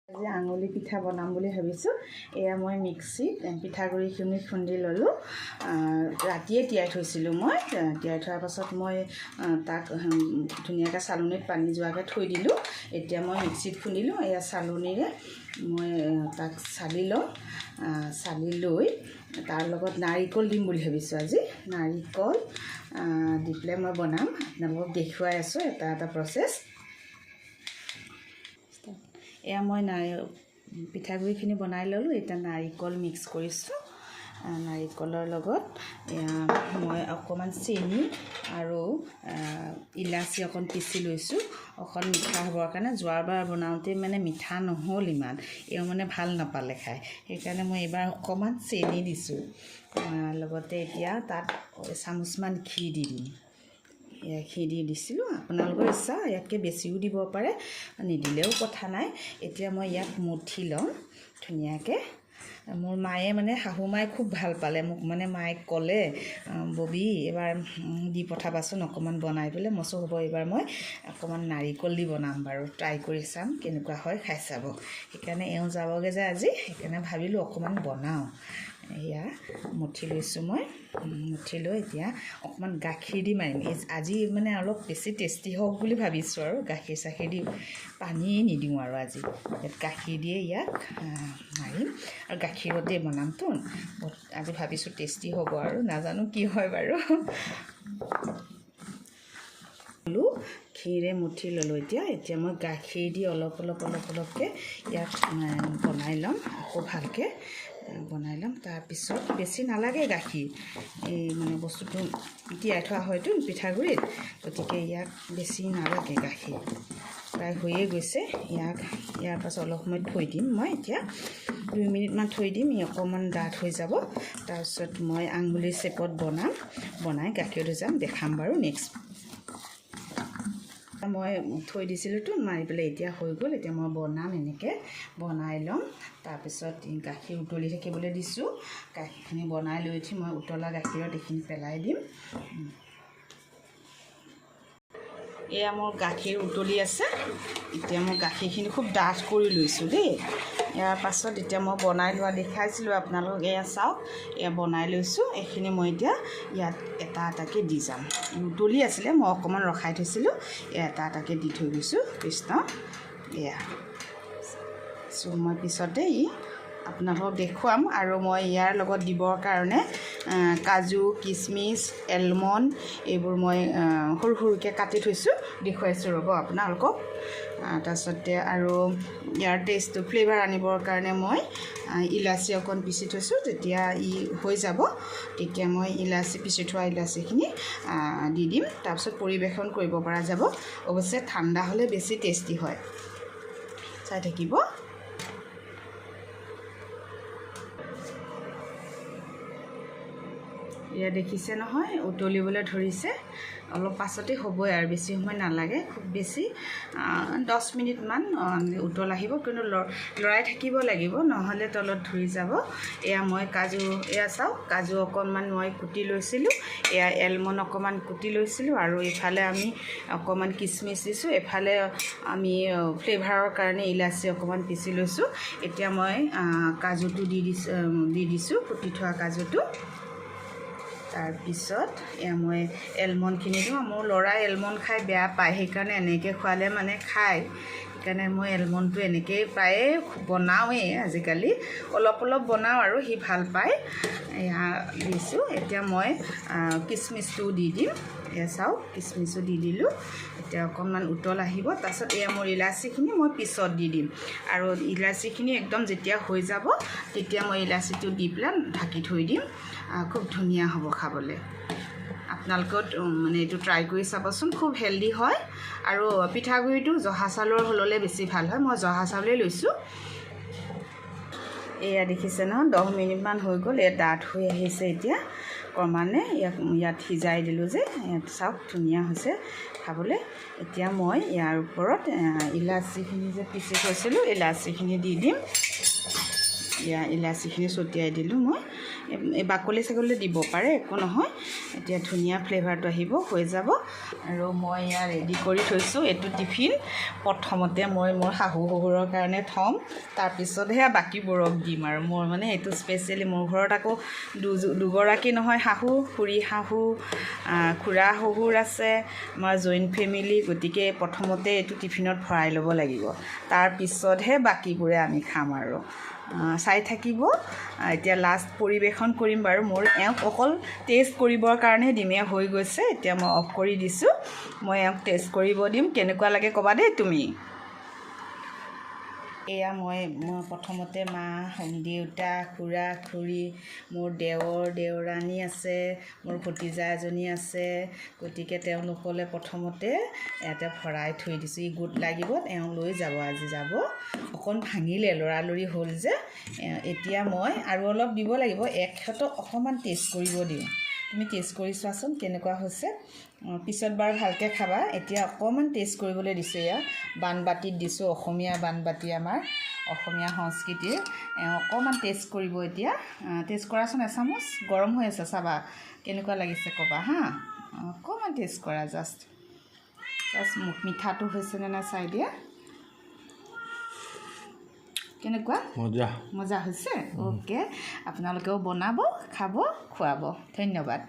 আজি আঙুলি পিঠা বনাম বুলি ভাবিছোঁ। এয়া মই মিক্সিত পিঠাগুড়িখিনি খুন্দি ল'লোঁ। ৰাতিয়ে তিয়াই থৈছিলোঁ মই। তিয়াই থোৱাৰ পাছত মই তাক ধুনীয়াকৈ চালনীত পানী যোৱাকৈ থৈ দিলোঁ। এতিয়া মই মিক্সিত খুন্দিলোঁ। এয়া চালনীৰে মই তাক চালি লওঁ। চালি লৈ তাৰ লগত নাৰিকল দিম বুলি ভাবিছোঁ আজি। নাৰিকল দি পেলাই মই বনাম। আপোনালোকক দেখুৱাই আছোঁ এটা এটা প্ৰচেছ। এয়া মই পিঠাগুড়িখিনি বনাই ল'লোঁ। এতিয়া নাৰিকল মিক্স কৰিছোঁ। নাৰিকলৰ লগত এয়া মই অকণমান চেনি আৰু ইলাচি অকণ পিচি লৈছোঁ। অকণ মিঠা হ'বৰ কাৰণে। যোৱাবাৰ বনাওঁতে মানে মিঠা নহ'ল ইমান, এওঁ মানে ভাল নাপালে খাই, সেইকাৰণে মই এইবাৰ অকণমান চেনি দিছোঁ। লগতে এতিয়া তাত এচামুচমান ঘি দি দিম। এয়া ঘি দিছিলোঁ। আপোনালোকৰ ইচ্ছা, ইয়াতকৈ বেছিও দিব পাৰে, নিদিলেও কথা নাই। এতিয়া মই ইয়াক মঠি ল'ম ধুনীয়াকৈ। মোৰ মায়ে মানে শাহু মায়ে খুব ভাল পালে। মোক মানে মায়ে ক'লে, ববী এইবাৰ দি পঠাবাচোন অকণমান বনাই পেলাই। মই হ'ব এইবাৰ মই অকণমান নাৰিকল দি বনাম বাৰু, ট্ৰাই কৰি চাম কেনেকুৱা হয়, খাই চাব। সেইকাৰণে এওঁ যাবগৈ যে আজি, সেইকাৰণে ভাবিলোঁ অকণমান বনাওঁ। এয়া মঠি লৈছোঁ মই। মঠি লৈ এতিয়া অকণমান গাখীৰ দি মাৰিম। আজি মানে অলপ বেছি টেষ্টি হওক বুলি ভাবিছোঁ আৰু গাখীৰ চাখীৰ দি পানী নিদিওঁ আৰু আজি ইয়াত গাখীৰ দিয়ে ইয়াক মাৰিম। আৰু গাখীৰতে বনামতো আজি ভাবিছোঁ টেষ্টি হ'ব আৰু নাজানো কি হয় বাৰু। ঘিৰে মুঠি ল'লোঁ। এতিয়া মই গাখীৰ দি অলপকৈ ইয়াক বনাই ল'ম। আকৌ ভালকৈ বনাই ল'ম। তাৰপিছত বেছি নালাগে গাখীৰ, এই মানে বস্তুটো তিয়াই থোৱা হয়তো পিঠাগুড়িত, গতিকে ইয়াক বেছি নালাগে গাখীৰ। প্ৰায় হৈয়ে গৈছে। ইয়াৰ পাছত অলপ সময় থৈ দিম মই। এতিয়া 2 মিনিটমান থৈ দিম, ই অকণমান ডাঠ হৈ যাব। তাৰপিছত মই আঙুলিৰ শ্বেপত বনাই গাখীৰটো যাম, দেখাম বাৰু নেক্সট। মই থৈ দিছিলোঁতো মাৰি পেলাই, এতিয়া হৈ গ'ল। এতিয়া মই বনাম, এনেকৈ বনাই ল'ম। তাৰপিছত গাখীৰ উতলি থাকিবলৈ দিছোঁ। গাখীৰখিনি বনাই লৈ উঠি মই উতলা গাখীৰত এইখিনি পেলাই দিম। এয়া মোৰ গাখীৰ উতলি আছে। এতিয়া মই গাখীৰখিনি খুব ডাঠ কৰি লৈছোঁ দেই। ইয়াৰ পাছত এতিয়া মই বনাই লোৱা দেখাইছিলোঁ আপোনালোকক। এয়া চাওক, এয়া বনাই লৈছোঁ। এইখিনি মই এতিয়া ইয়াত এটা এটাকৈ দি যাম। উতলি আছিলে, মই অকণমান ৰখাই থৈছিলোঁ। এটা এটাকৈ দি থৈ গৈছোঁ কৃষ্ণ। এয়া মই পিছতে আপোনালোকক দেখুৱাম। আৰু মই ইয়াৰ লগত দিবৰ কাৰণে কাজু, কিচমিচ, এলমণ্ড এইবোৰ মই সৰু সৰুকৈ কাটি থৈছোঁ, দেখুৱাইছোঁ ৰ'ব আপোনালোকক। তাৰপিছতে আৰু ইয়াৰ টেষ্টটো ফ্লেভাৰ আনিবৰ কাৰণে মই ইলাচি অকণ পিচি থৈছোঁ। তেতিয়া হৈ যাব, তেতিয়া মই পিচি থোৱা ইলাচিখিনি দি দিম। তাৰপিছত পৰিৱেশন কৰিব পৰা যাব। অৱশ্যে ঠাণ্ডা হ'লে বেছি টেষ্টি হয়, চাই থাকিব। এয়া দেখিছে নহয়, উতলিবলৈ ধৰিছে। অলপ পাছতে হ'বই আৰু, বেছি সময় নালাগে। খুব বেছি 10 মিনিটমান উতল আহিব, কিন্তু লৰাই থাকিব লাগিব, নহ'লে তলত ধৰি যাব। এয়া মই এয়া চাওক, কাজু অকণমান মই কুটি লৈছিলোঁ। এয়া এলমণ্ড অকণমান কুটি লৈছিলোঁ। আৰু এইফালে আমি অকণমান কিচমিচ দিছোঁ। এফালে আমি ফ্লেভাৰৰ কাৰণে ইলাচি অকণমান পিচি লৈছোঁ। এতিয়া মই কাজুটো দি দিছোঁ, কুটি থোৱা কাজুটো। তাৰপিছত এয়া মই এলমণ্ডখিনি দিওঁ। মোৰ ল'ৰাই এলমণ্ড খাই বেয়া পায়, সেইকাৰণে এনেকৈ খোৱালে মানে খায়। সেইকাৰণে মই এলমণ্ডটো এনেকৈয়ে প্ৰায়ে বনাওঁৱেই আজিকালি। অলপ বনাওঁ আৰু সি ভাল পায়। এয়া দিছোঁ। এতিয়া মই কিচমিচটোও দি দিম। এয়া চাওক, কিচমিচো দি দিলোঁ। এতিয়া অকণমান উতল আহিব। তাৰপিছত এয়া মোৰ ইলাচিখিনি মই পিছত দি দিম। আৰু ইলাচিখিনি একদম যেতিয়া হৈ যাব, তেতিয়া মই ইলাচিটো দি পেলাই ঢাকি থৈ দিম। খুব ধুনীয়া হ'ব খাবলৈ। আপোনালোকেও মানে এইটো ট্ৰাই কৰি চাবচোন, খুব হেল্ডি হয়। আৰু পিঠাগুড়িটো জহা চাউলৰ হ'লে বেছি ভাল হয়। মই জহা চাউলেই লৈছোঁ। এয়া দেখিছে নহয়, 10 মিনিটমান হৈ গ'ল। এয়া ডাঠ হৈ আহিছে। এতিয়া ক্ৰমানে ইয়াত সিজাই দিলোঁ যে, ইয়াত চাওক ধুনীয়া হৈছে খাবলৈ। এতিয়া মই ইয়াৰ ওপৰত ইলাচিখিনি যে পিচি থৈছিলোঁ, ইলাচিখিনি দি দিম। ইলাচিখিনি ছটিয়াই দিলোঁ মই। এই বাকলি ছাগলী দিব পাৰে, একো নহয়। এতিয়া ধুনীয়া ফ্লেভাৰটো আহিব হৈ যাব আৰু মই ইয়াৰ ৰেডি কৰি থৈছোঁ এইটো টিফিন প্ৰথমতে মই মোৰ শাহু শহুৰৰ কাৰণে থ'ম তাৰপিছতহে বাকীবোৰক দিম আৰু মোৰ মানে এইটো স্পেচিয়েলি মোৰ ঘৰত আকৌ দুগৰাকী নহয় শাহু খুৰী শাহু খুৰা শহুৰ আছে আমাৰ জইণ্ট ফেমিলি গতিকে প্ৰথমতে এইটো টিফিনত ভৰাই ল'ব লাগিব তাৰপিছতহে বাকীবোৰে আমি খাম আৰু চাই থাকিব এতিয়া লাষ্ট পৰিৱেশন কৰিম বাৰু মোৰ এওঁক অকল টেষ্ট কৰিবৰ কাৰণে দিমে হৈ গৈছে এতিয়া মই অফ কৰি দিছোঁ মই এওঁক টেষ্ট কৰিব দিম কেনেকুৱা লাগে ক'বা দেই তুমি এয়া মই প্ৰথমতে মা দেউতা খুৰা খুৰী মোৰ দেওৰানী আছে মোৰ ভতিজা এজনী আছে গতিকে তেওঁলোকলৈ প্ৰথমতে ইয়াতে ভৰাই থৈ দিছোঁ ই গোট লাগিব এওঁ লৈ যাব আজি যাব অকণ ভাঙিলে লৰালৰি হ'ল যে এতিয়া মই আৰু অলপ দিব লাগিব এখেতক অকণমান টেষ্ট কৰিব দিওঁ তুমি টেষ্ট কৰি চোৱাচোন কেনেকুৱা হৈছে পিছত বাৰু ভালকৈ খাবা এতিয়া অকণমান টেষ্ট কৰিবলৈ দিছোঁ এয়া বানবাতিত দিছোঁ অসমীয়া বানবাতি আমাৰ অসমীয়া সংস্কৃতিৰ অকণমান টেষ্ট কৰিব এতিয়া টেষ্ট কৰাচোন এচামুচ গৰম হৈ আছে চাবা কেনেকুৱা লাগিছে ক'বা হা অকণমান টেষ্ট কৰা জাষ্ট মিঠাটো হৈছেনে নাই চাই দিয়া কেনেকুৱা মজা হৈছে অ'কে আপোনালোকেও বনাব খাব খুৱাব ধন্যবাদ